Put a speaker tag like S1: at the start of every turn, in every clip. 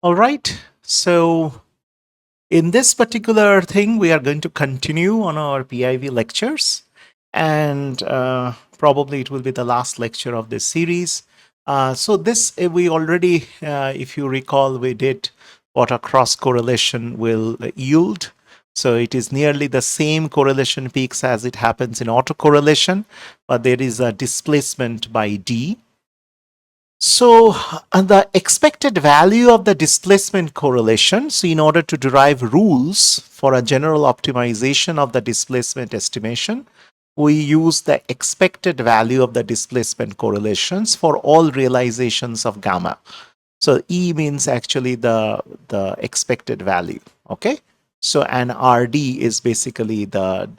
S1: All right. So in this particular thing, we are going to continue on our PIV lectures, and probably it will be the last lecture of this series. So this we already, if you recall, we did what a cross correlation will yield. So it is nearly the same correlation peaks as it happens in autocorrelation, but there is a displacement by D. So the expected value of the displacement correlation, so in order to derive rules for a general optimization of the displacement estimation, we use the expected value of the displacement correlations for all realizations of gamma. So E means actually the expected value. Okay. So and RD is basically the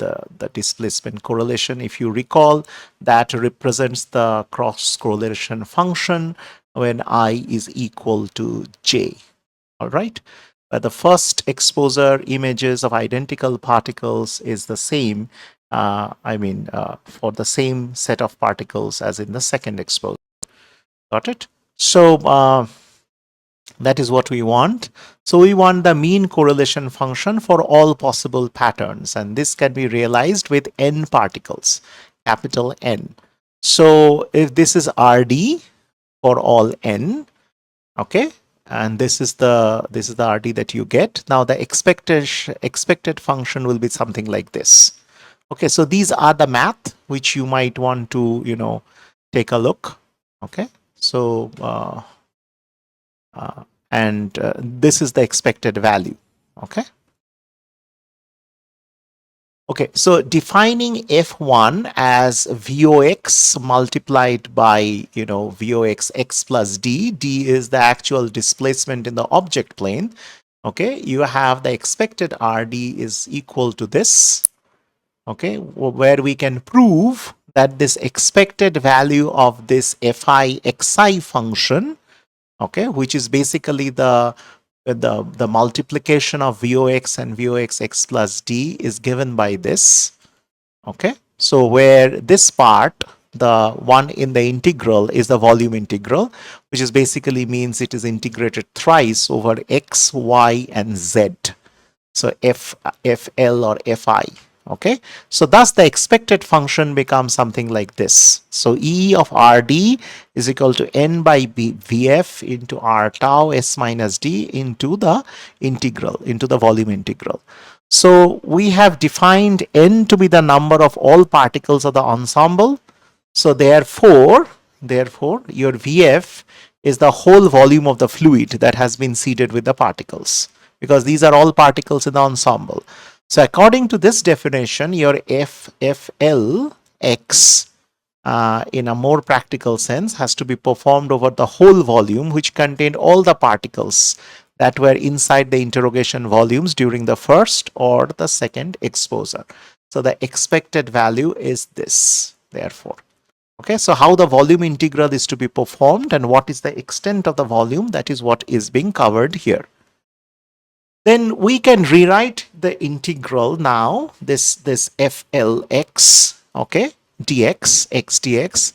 S1: displacement correlation. If you recall, that represents the cross correlation function when I is equal to J. All right. But the first exposure images of identical particles is the same. For the same set of particles as in the second exposure. Got it? So that is what we want. So we want the mean correlation function for all possible patterns, and this can be realized with n particles, capital N. So if this is RD for all n, okay, and this is the RD that you get. Now the expected function will be something like this. Okay, so these are the math which you might want to take a look. Okay, so and this is the expected value. Okay. Okay, so defining F1 as VOX multiplied by, VOX x plus D. D is the actual displacement in the object plane. Okay, you have the expected RD is equal to this. Okay, where we can prove that this expected value of this Fi xi function, okay, which is basically the multiplication of Vox and Vox x plus D is given by this. Okay, so where this part, the one in the integral, is the volume integral, which is basically means it is integrated thrice over x, y, and z. So FL or Fi. Okay, so thus the expected function becomes something like this. So E of RD is equal to N by VF into R tau S minus D into the integral, into the volume integral. So we have defined N to be the number of all particles of the ensemble. So therefore your VF is the whole volume of the fluid that has been seeded with the particles, because these are all particles in the ensemble. So according to this definition, your FFL X in a more practical sense has to be performed over the whole volume, which contained all the particles that were inside the interrogation volumes during the first or the second exposure. So the expected value is this, therefore. Okay, so how the volume integral is to be performed and what is the extent of the volume, that is what is being covered here. Then we can rewrite the integral now, this FLX, okay, dx, x dx,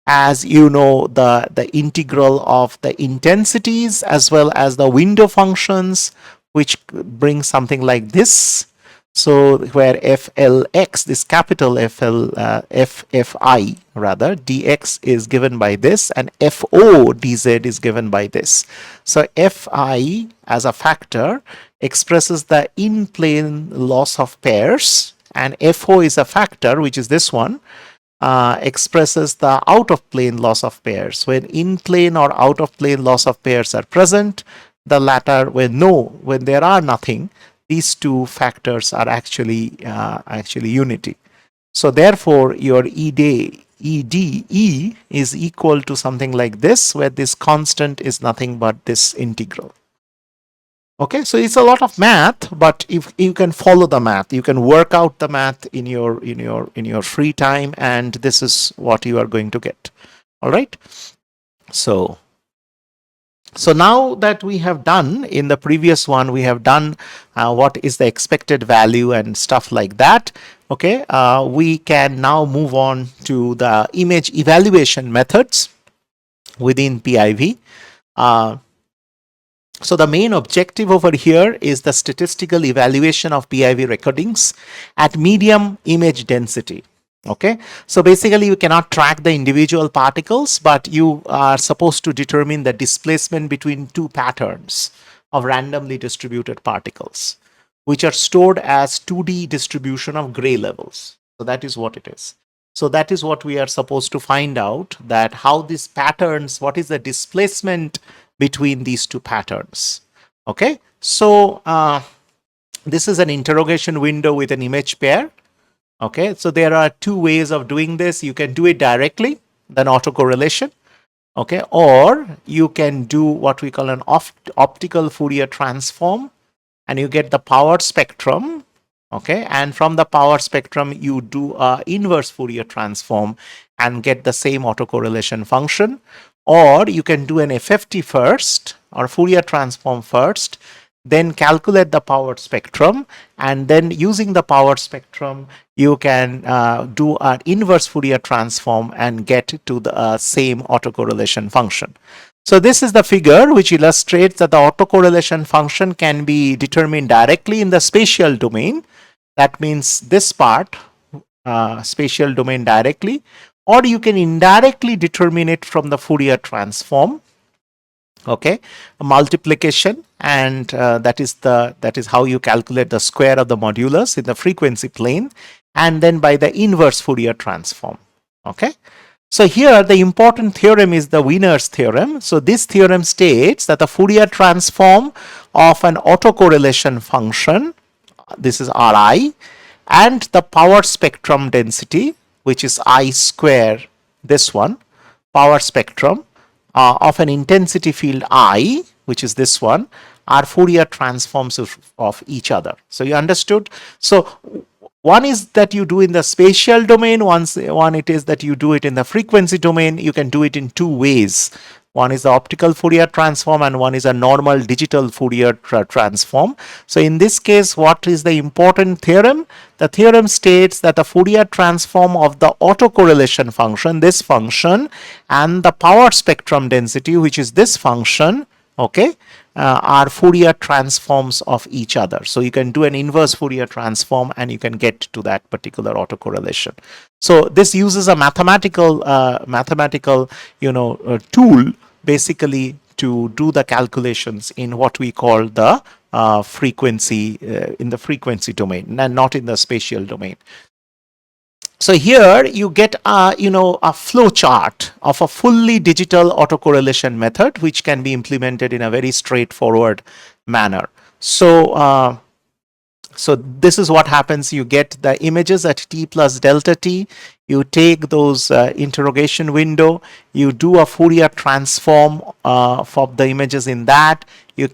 S1: as the integral of the intensities as well as the window functions, which brings something like this. So where FLX, this capital FFI rather, dx is given by this, and FO dz is given by this. So Fi as a factor expresses the in-plane loss of pairs, and FO is a factor, which is this one, expresses the out-of-plane loss of pairs. When in-plane or out-of-plane loss of pairs are present, the latter when there are nothing, these two factors are actually unity. So therefore, your ED is equal to something like this, where this constant is nothing but this integral. Okay, so it's a lot of math, but if you can follow the math, you can work out the math in your free time, and this is what you are going to get. All right. So now that we have done in the previous one, we have done what is the expected value and stuff like that. Okay, we can now move on to the image evaluation methods within PIV. So the main objective over here is the statistical evaluation of PIV recordings at medium image density. Okay, so basically you cannot track the individual particles, but you are supposed to determine the displacement between two patterns of randomly distributed particles, which are stored as 2D distribution of gray levels. So that is what it is. So that is what we are supposed to find out, that how these patterns, what is the displacement between these two patterns. Okay, so this is an interrogation window with an image pair. Okay, so there are two ways of doing this. You can do it directly, then autocorrelation. Okay, or you can do what we call an optical Fourier transform, and you get the power spectrum. Okay, and from the power spectrum you do a inverse Fourier transform and get the same autocorrelation function. Or you can do an FFT first, or Fourier transform first, then calculate the power spectrum, and then using the power spectrum you can do an inverse Fourier transform and get to the same autocorrelation function. So this is the figure which illustrates that the autocorrelation function can be determined directly in the spatial domain. That means this part, spatial domain directly, or you can indirectly determine it from the Fourier transform. Okay, a multiplication, and that is how you calculate the square of the modulus in the frequency plane, and then by the inverse Fourier transform. Okay, so here the important theorem is the Wiener's theorem. So this theorem states that the Fourier transform of an autocorrelation function, this is Ri, and the power spectrum density, which is I square, this one, power spectrum of an intensity field I, which is this one, are Fourier transforms of each other. So you understood? So one is that you do in the spatial domain, one it is that you do it in the frequency domain. You can do it in two ways. One is the optical Fourier transform, and one is a normal digital Fourier transform. So in this case, what is the important theorem? The theorem states that the Fourier transform of the autocorrelation function, this function, and the power spectrum density, which is this function, okay, are Fourier transforms of each other. So you can do an inverse Fourier transform and you can get to that particular autocorrelation. So this uses a mathematical tool basically to do the calculations in what we call the frequency, in the frequency domain, and not in the spatial domain. So here you get a flow chart of a fully digital autocorrelation method, which can be implemented in a very straightforward manner. So so this is what happens. You get the images at t plus delta t. You take those interrogation window. You do a Fourier transform for the images in that. You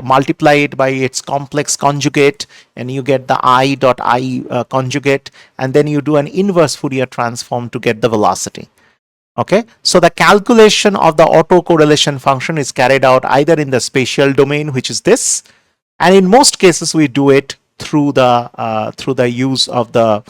S1: multiply it by its complex conjugate, and you get the I dot I conjugate, and then you do an inverse Fourier transform to get the velocity. Okay, so the calculation of the autocorrelation function is carried out either in the spatial domain, which is this, and in most cases we do it through the use of the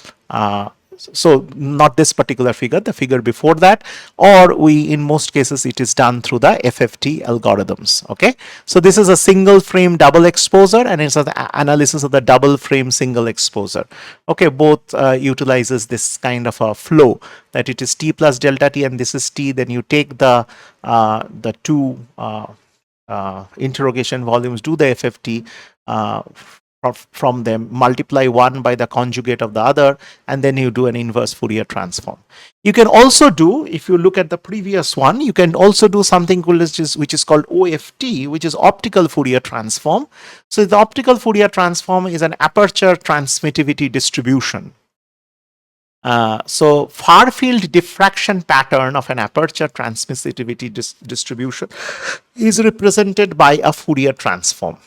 S1: so not this particular figure, the figure before that, or in most cases it is done through the FFT algorithms. Okay, so this is a single frame double exposure, and it's an analysis of the double frame single exposure. Okay, both utilizes this kind of a flow, that it is t plus delta t and this is t. Then you take the two interrogation volumes, do the FFT from them, multiply one by the conjugate of the other, and then you do an inverse Fourier transform. You can also do, if you look at the previous one, you can also do something which is called OFT, which is optical Fourier transform. So the optical Fourier transform is an aperture transmittivity distribution. So far field diffraction pattern of an aperture transmittivity distribution is represented by a Fourier transform.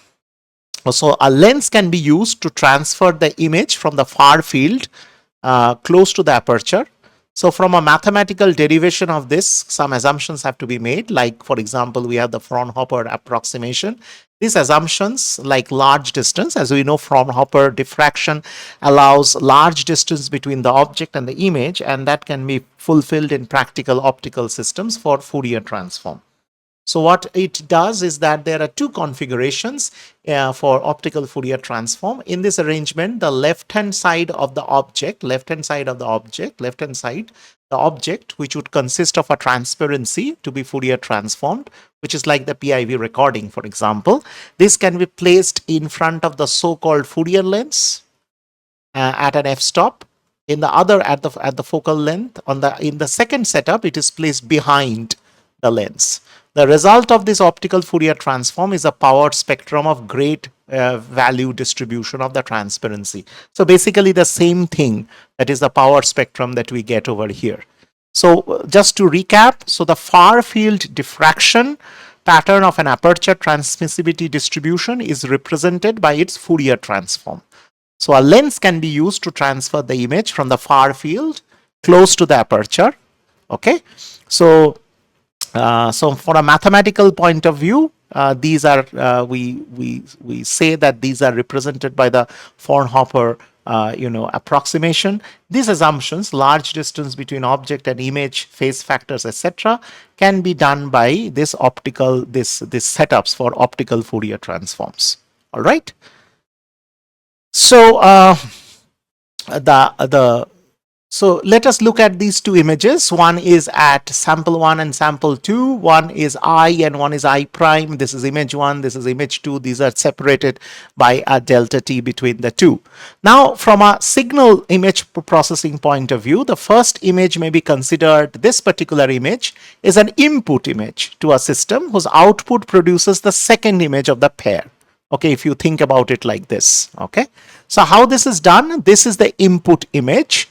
S1: So a lens can be used to transfer the image from the far field close to the aperture. So from a mathematical derivation of this, some assumptions have to be made. Like, for example, we have the Fraunhofer approximation. These assumptions, like large distance, as we know, Fraunhofer diffraction allows large distance between the object and the image, and that can be fulfilled in practical optical systems for Fourier transform. So what it does is that there are two configurations for optical Fourier transform. In this arrangement, the left-hand side of the object, the object, which would consist of a transparency to be Fourier transformed, which is like the PIV recording, for example. This can be placed in front of the so-called Fourier lens at an f-stop. In the other, at the focal length. In the second setup, it is placed behind the lens. The result of this optical Fourier transform is a powered spectrum of great value distribution of the transparency. So basically the same thing, that is the power spectrum that we get over here. So just to recap, so the far field diffraction pattern of an aperture transmissivity distribution is represented by its Fourier transform. So a lens can be used to transfer the image from the far field close to the aperture. Okay, so for a mathematical point of view, these are we say that these are represented by the Fraunhofer approximation. These assumptions, large distance between object and image, phase factors, etc., can be done by this setups for optical Fourier transforms. All right. So so let us look at these two images. One is at sample 1 and sample 2. One is I and one is I prime. This is image 1, this is image 2. These are separated by a delta t between the two. Now, from a signal image processing point of view, the first image may be considered, this particular image is an input image to a system whose output produces the second image of the pair. Okay, if you think about it like this. Okay, so how this is done, this is the input image.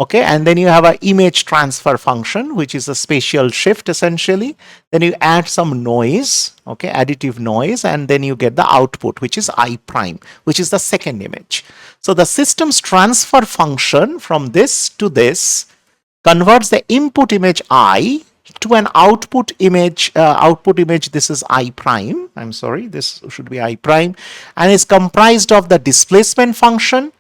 S1: Okay, and then you have an image transfer function, which is a spatial shift essentially. Then you add some noise, okay, additive noise, and then you get the output, which is I prime, which is the second image. So the system's transfer function from this to this converts the input image I to an output image. This is I prime. I'm sorry, this should be I prime, and is comprised of the displacement function.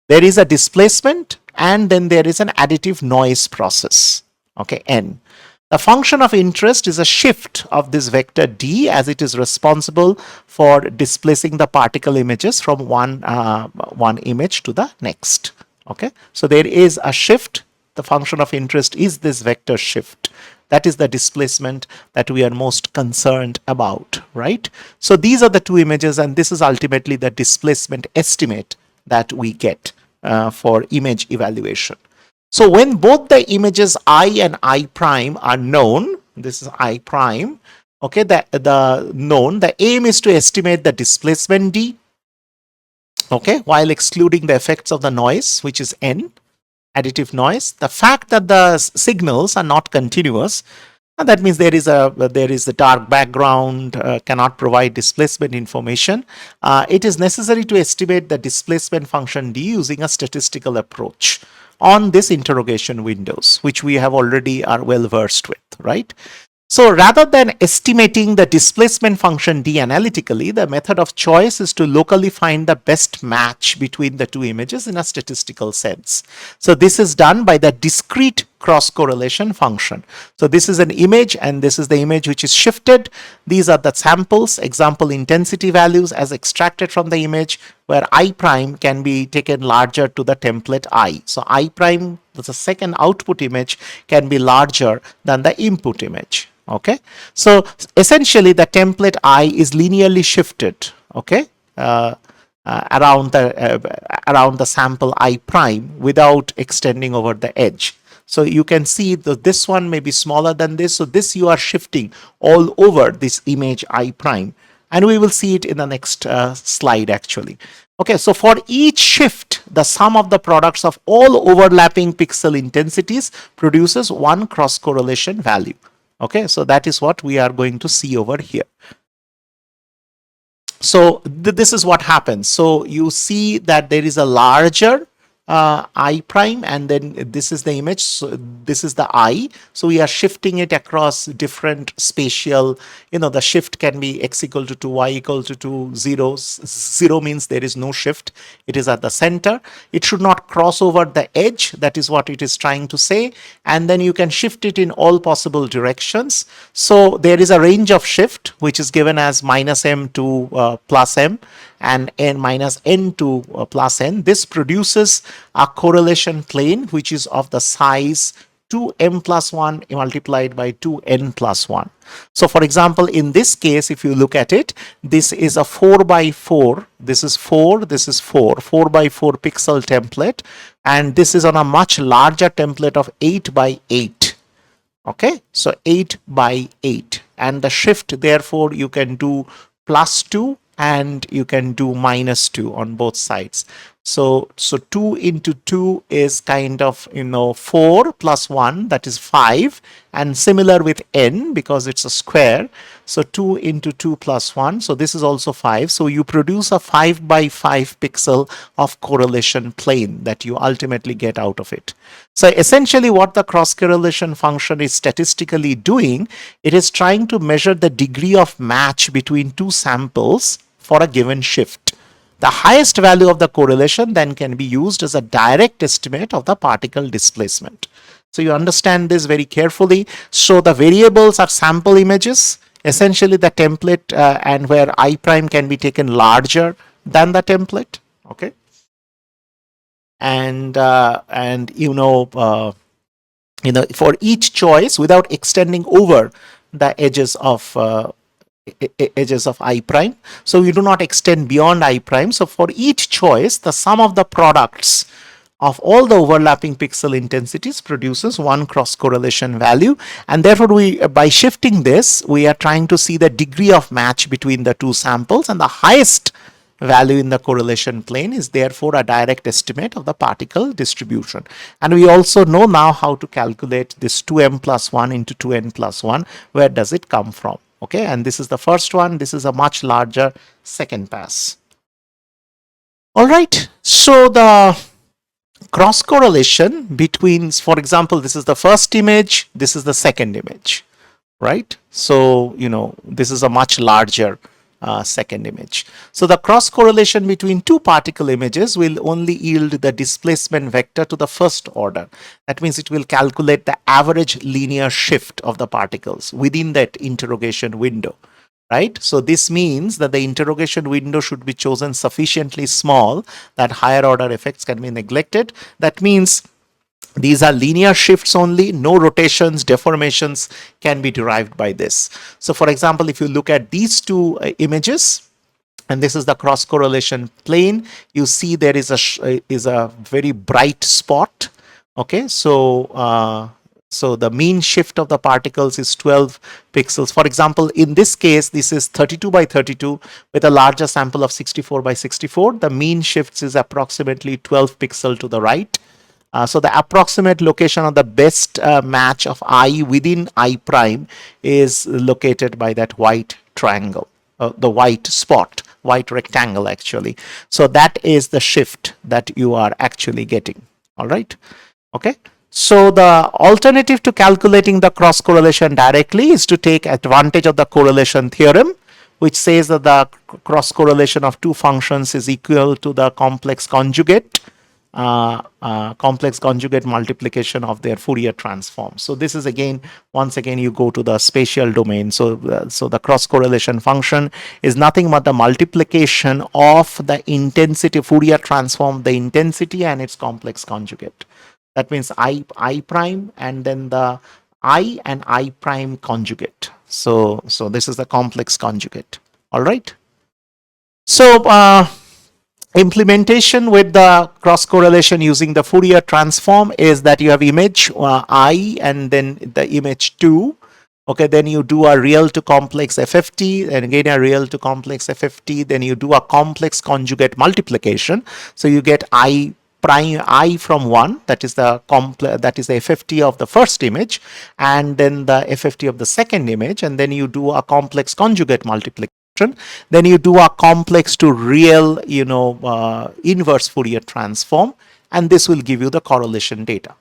S1: There is a displacement, and then there is an additive noise process. Okay, n. The function of interest is a shift of this vector d, as it is responsible for displacing the particle images from one image to the next. Okay, so there is a shift. The function of interest is this vector shift. That is the displacement that we are most concerned about, right? So these are the two images, and this is ultimately the displacement estimate that we get for image evaluation. So when both the images I and I prime are known, this is I prime, okay, the aim is to estimate the displacement d, okay, while excluding the effects of the noise, which is n, additive noise. The fact that the signals are not continuous, and that means there is a dark background, cannot provide displacement information. It is necessary to estimate the displacement function d using a statistical approach on this interrogation windows, which we have already are well versed with, right? So rather than estimating the displacement function d analytically, the method of choice is to locally find the best match between the two images in a statistical sense. So this is done by the discrete cross correlation function. So this is an image, and this is the image which is shifted. These are the samples, example intensity values as extracted from the image, where I prime can be taken larger to the template I. So I prime, the second output image, can be larger than the input image. Okay, so essentially the template I is linearly shifted, okay, around the sample I prime without extending over the edge. So you can see that this one may be smaller than this. So this you are shifting all over this image I prime, and we will see it in the next slide actually. Okay, so for each shift, the sum of the products of all overlapping pixel intensities produces one cross correlation value. Okay, so that is what we are going to see over here. So this is what happens. So you see that there is a larger I prime, and then this is the image, so this is the I. So we are shifting it across different spatial, the shift can be x equal to 2, y equal to 2, 0. 0 means there is no shift, it is at the center. It should not cross over the edge, that is what it is trying to say. And then you can shift it in all possible directions. So there is a range of shift which is given as minus m to plus m, and n minus n to plus n. This produces a correlation plane which is of the size 2m plus 1 multiplied by 2n plus 1. So for example, in this case, if you look at it, this is a 4 by 4. This is 4, this is 4 by 4 pixel template. And this is on a much larger template of 8 by 8. Okay, so 8 by 8. And the shift, therefore, you can do plus 2 and you can do minus 2 on both sides. So 2 into 2 is kind of, 4 plus 1, that is 5. And similar with n, because it's a square. So 2 into 2 plus 1. So this is also 5. So you produce a 5 by 5 pixel of correlation plane that you ultimately get out of it. So essentially what the cross correlation function is statistically doing, it is trying to measure the degree of match between two samples for a given shift. The highest value of the correlation then can be used as a direct estimate of the particle displacement. So you understand this very carefully. So the variables are sample images, essentially the template, and where I prime can be taken larger than the template. Okay. And for each choice, without extending over the edges of I prime. So you do not extend beyond I prime. So for each choice, the sum of the products of all the overlapping pixel intensities produces one cross correlation value. And therefore, by shifting this, we are trying to see the degree of match between the two samples, and the highest value in the correlation plane is therefore a direct estimate of the particle distribution. And we also know now how to calculate this 2m plus 1 into 2n plus 1. Where does it come from? Okay, and this is the first one. This is a much larger second pass. All right, so the cross correlation between, for example, this is the first image, this is the second image, right? So, this is a much larger second image. So the cross correlation between two particle images will only yield the displacement vector to the first order. That means it will calculate the average linear shift of the particles within that interrogation window, right? So this means that the interrogation window should be chosen sufficiently small that higher order effects can be neglected. That means these are linear shifts only, no rotations, deformations can be derived by this. So for example, if you look at these two images, and this is the cross correlation plane, you see there is a very bright spot. Okay, so the mean shift of the particles is 12 pixels. For example, in this case, this is 32 by 32 with a larger sample of 64 by 64. The mean shifts is approximately 12 pixel to the right. So the approximate location of the best match of I within I prime is located by that white triangle, the white spot, white rectangle actually. So that is the shift that you are actually getting. All right. Okay. So the alternative to calculating the cross correlation directly is to take advantage of the correlation theorem, which says that the cross correlation of two functions is equal to the complex conjugate multiplication of their Fourier transform. So this is once again you go to the spatial domain. So the cross correlation function is nothing but the multiplication of the intensity, Fourier transform, the intensity and its complex conjugate. That means I prime and then the I and I prime conjugate. So this is the complex conjugate. All right. So implementation with the cross correlation using the Fourier transform is that you have image I and then the image 2. Okay, then you do a real to complex FFT and again a real to complex FFT. Then you do a complex conjugate multiplication. So you get I prime I from 1, that is the FFT of the first image, and then the FFT of the second image, and then you do a complex conjugate multiplication. Then you do a complex to real, inverse Fourier transform, and this will give you the correlation data.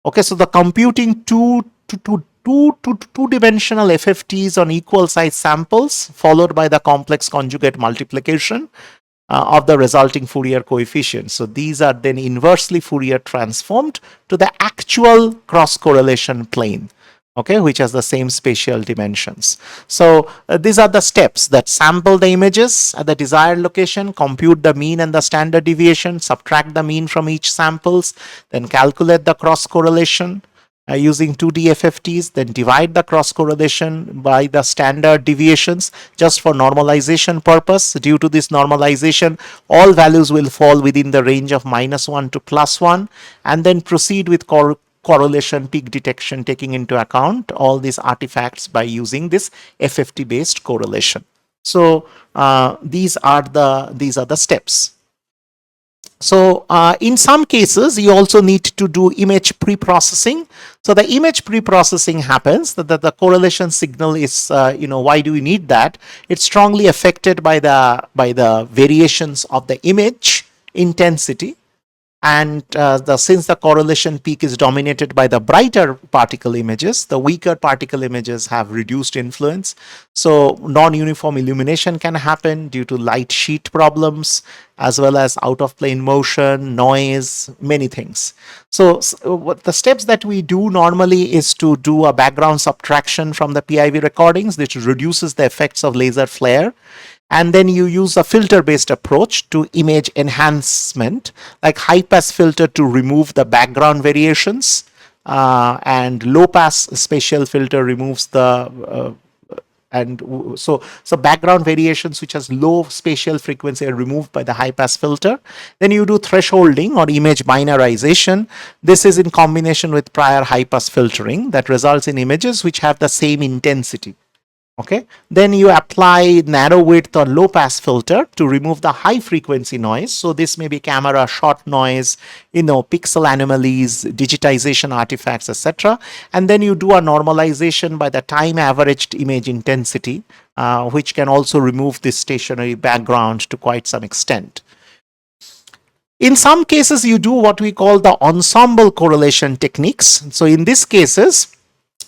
S1: Okay, so the computing two-dimensional FFTs on equal size samples followed by the complex conjugate multiplication of the resulting Fourier coefficients. So these are then inversely Fourier transformed to the actual cross correlation plane, okay, which has the same spatial dimensions. So these are the steps that sample the images at the desired location, compute the mean and the standard deviation, subtract the mean from each samples, then calculate the cross correlation using 2D FFTs, then divide the cross correlation by the standard deviations just for normalization purpose. Due to this normalization, all values will fall within the range of -1 to +1, and then proceed with correlation peak detection, taking into account all these artifacts by using this FFT based correlation. So these are the steps. So in some cases, you also need to do image pre-processing. So the image pre-processing happens that the correlation signal is, why do we need that? It's strongly affected by the variations of the image intensity. And since the correlation peak is dominated by the brighter particle images, the weaker particle images have reduced influence. So non-uniform illumination can happen due to light sheet problems, as well as out of plane motion, noise, many things. So what the steps that we do normally is to do a background subtraction from the PIV recordings, which reduces the effects of laser flare. And then you use a filter based approach to image enhancement, like high pass filter to remove the background variations, and low pass spatial filter removes the so background variations which has low spatial frequency are removed by the high pass filter. Then you do thresholding or image binarization. This is in combination with prior high pass filtering that results in images which have the same intensity. Okay, then you apply narrow width or low pass filter to remove the high frequency noise. So this may be camera shot noise, pixel anomalies, digitization artifacts, etc. And then you do a normalization by the time averaged image intensity, which can also remove this stationary background to quite some extent. In some cases, you do what we call the ensemble correlation techniques. So in these cases,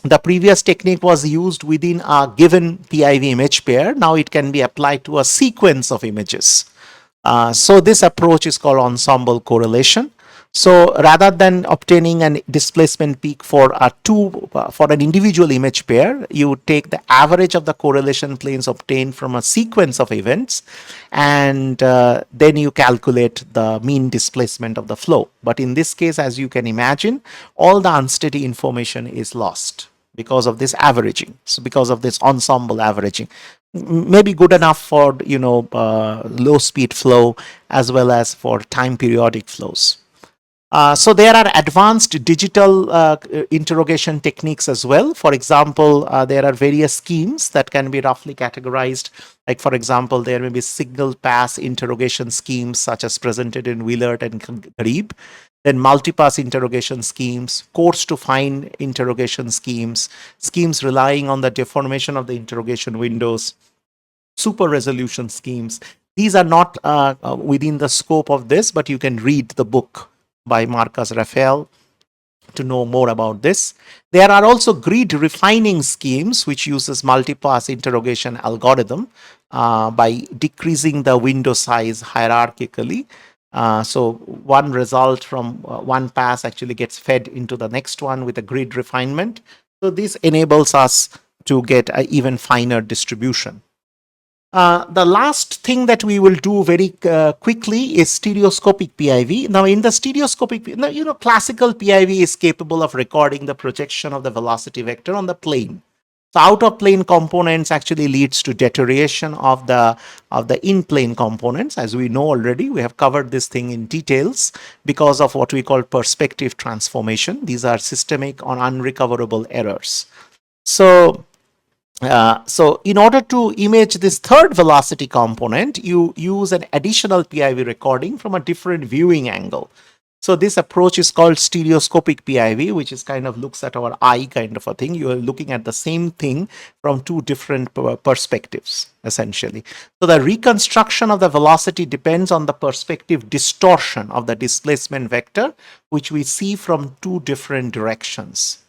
S1: the previous technique was used within a given PIV image pair. Now it can be applied to a sequence of images. So this approach is called ensemble correlation. So rather than obtaining a displacement peak for an individual image pair, you take the average of the correlation planes obtained from a sequence of events, and then you calculate the mean displacement of the flow. But in this case, as you can imagine, all the unsteady information is lost because of this averaging. So because of this ensemble averaging, maybe good enough for low speed flow as well as for time periodic flows. So there are advanced digital interrogation techniques as well. For example, there are various schemes that can be roughly categorized. Like, for example, there may be signal pass interrogation schemes such as presented in Wheelert and Garib. Then multipass interrogation schemes, coarse to fine interrogation schemes, schemes relying on the deformation of the interrogation windows, super resolution schemes. These are not within the scope of this, but you can read the book by Marcus Raphael to know more about this. There are also grid refining schemes which uses multipass interrogation algorithm by decreasing the window size hierarchically. So one result from one pass actually gets fed into the next one with a grid refinement. So this enables us to get an even finer distribution. The last thing that we will do very quickly is stereoscopic PIV. Now, in the stereoscopic, classical PIV is capable of recording the projection of the velocity vector on the plane. So out of plane components actually leads to deterioration of the in-plane components. As we know already, we have covered this thing in details because of what we call perspective transformation. These are systemic or unrecoverable errors. So in order to image this third velocity component, you use an additional PIV recording from a different viewing angle. So this approach is called stereoscopic PIV, which is kind of looks at our eye kind of a thing. You are looking at the same thing from two different perspectives, essentially. So the reconstruction of the velocity depends on the perspective distortion of the displacement vector, which we see from two different directions.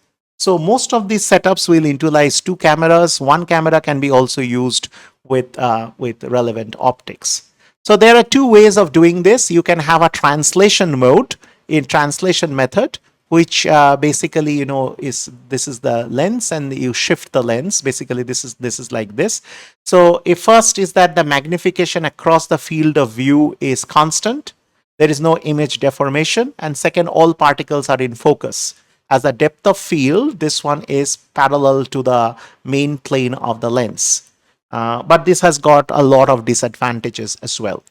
S1: So most of these setups will utilize two cameras. One camera can be also used with relevant optics. So there are two ways of doing this. You can have a translation mode in translation method, which basically, is this is the lens and you shift the lens. Basically, this is like this. So if first is that the magnification across the field of view is constant. There is no image deformation. And second, all particles are in focus. As the depth of field, this one is parallel to the main plane of the lens. But this has got a lot of disadvantages as well.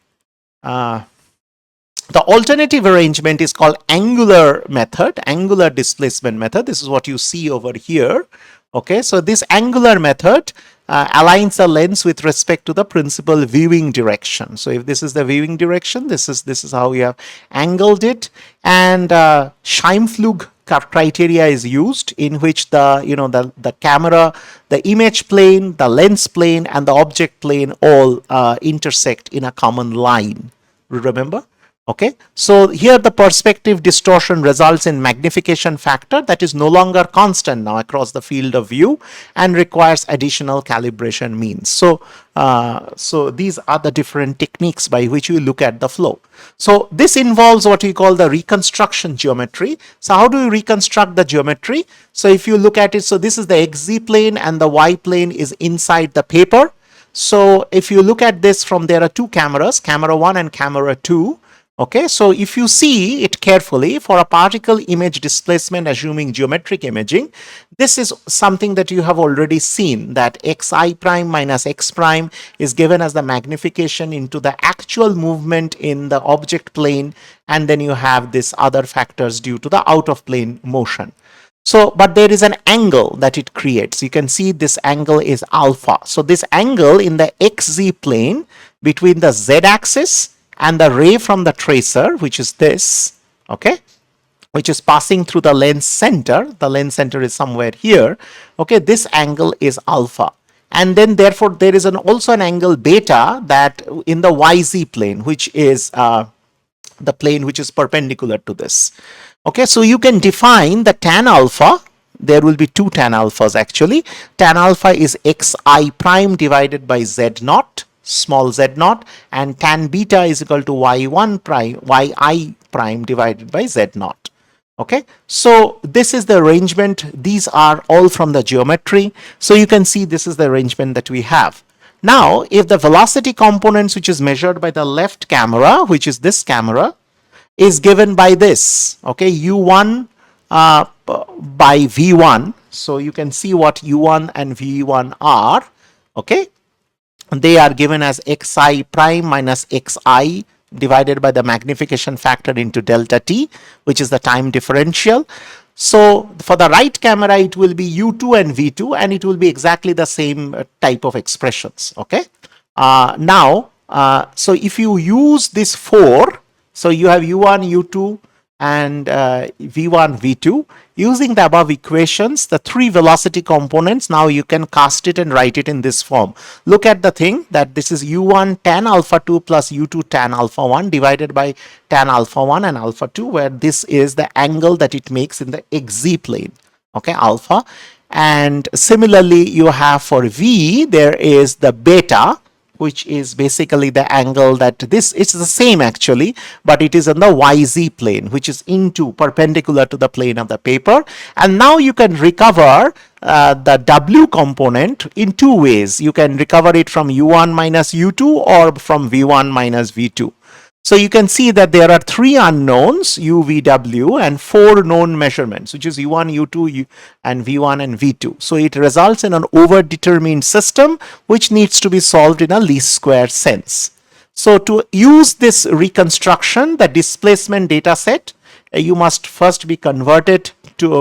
S1: The alternative arrangement is called angular method, angular displacement method. This is what you see over here. Okay, so this angular method aligns the lens with respect to the principal viewing direction. So if this is the viewing direction, this is how we have angled it. And Scheimpflug criteria is used, in which the camera, the image plane, the lens plane, and the object plane all intersect in a common line. Remember? Okay, so here the perspective distortion results in magnification factor that is no longer constant now across the field of view and requires additional calibration means. So these are the different techniques by which we look at the flow. So this involves what we call the reconstruction geometry. So how do we reconstruct the geometry? So if you look at it, so this is the XZ plane and the Y plane is inside the paper. So if you look at this from, there are two cameras, camera 1 and camera 2. Okay, so if you see it carefully, for a particle image displacement assuming geometric imaging, this is something that you have already seen, that xi prime minus x prime is given as the magnification into the actual movement in the object plane, and then you have this other factors due to the out of plane motion. So, but there is an angle that it creates. You can see this angle is alpha. So this angle in the xz plane between the z axis and the ray from the tracer, which is this, okay, which is passing through the lens center. The lens center is somewhere here. Okay, this angle is alpha. And then therefore there is also an angle beta that in the YZ plane, which is the plane which is perpendicular to this. Okay, so you can define the tan alpha. There will be two tan alphas actually. Tan alpha is xi prime divided by z naught, small z naught, and tan beta is equal to y1 prime, yi prime divided by z naught. Okay, so this is the arrangement. These are all from the geometry. So you can see this is the arrangement that we have. Now, if the velocity components, which is measured by the left camera, which is this camera, is given by this, okay, u1 by v1. So you can see what u1 and v1 are. Okay, they are given as xi prime minus xi divided by the magnification factor into delta t, which is the time differential. So for the right camera, it will be u2 and v2, and it will be exactly the same type of expressions. Okay, so if you use this 4, so you have u1, u2, and v1, v2. Using the above equations, the three velocity components, now you can cast it and write it in this form. Look at the thing that this is u1 tan alpha 2 plus u2 tan alpha 1 divided by tan alpha 1 and alpha 2, where this is the angle that it makes in the xz plane. Okay, alpha. And similarly, you have for v, there is the beta, which is basically the angle that this, it's the same actually, but it is in the YZ plane, which is into perpendicular to the plane of the paper. And now you can recover the W component in two ways. You can recover it from U1 minus U2 or from V1 minus V2. So you can see that there are three unknowns, U, V, W, and four known measurements, which is U1, U2, and V1 and V2. So it results in an overdetermined system, which needs to be solved in a least square sense. So to use this reconstruction, the displacement data set, you must first be converted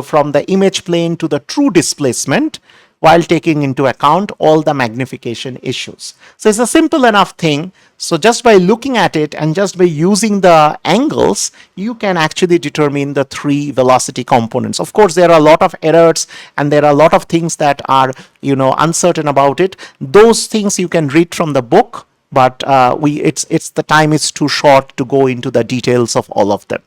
S1: from the image plane to the true displacement. while taking into account all the magnification issues. So it's a simple enough thing. So just by looking at it and just by using the angles, you can actually determine the three velocity components. Of course, there are a lot of errors and there are a lot of things that are, uncertain about it. Those things you can read from the book, but it's the time is too short to go into the details of all of them.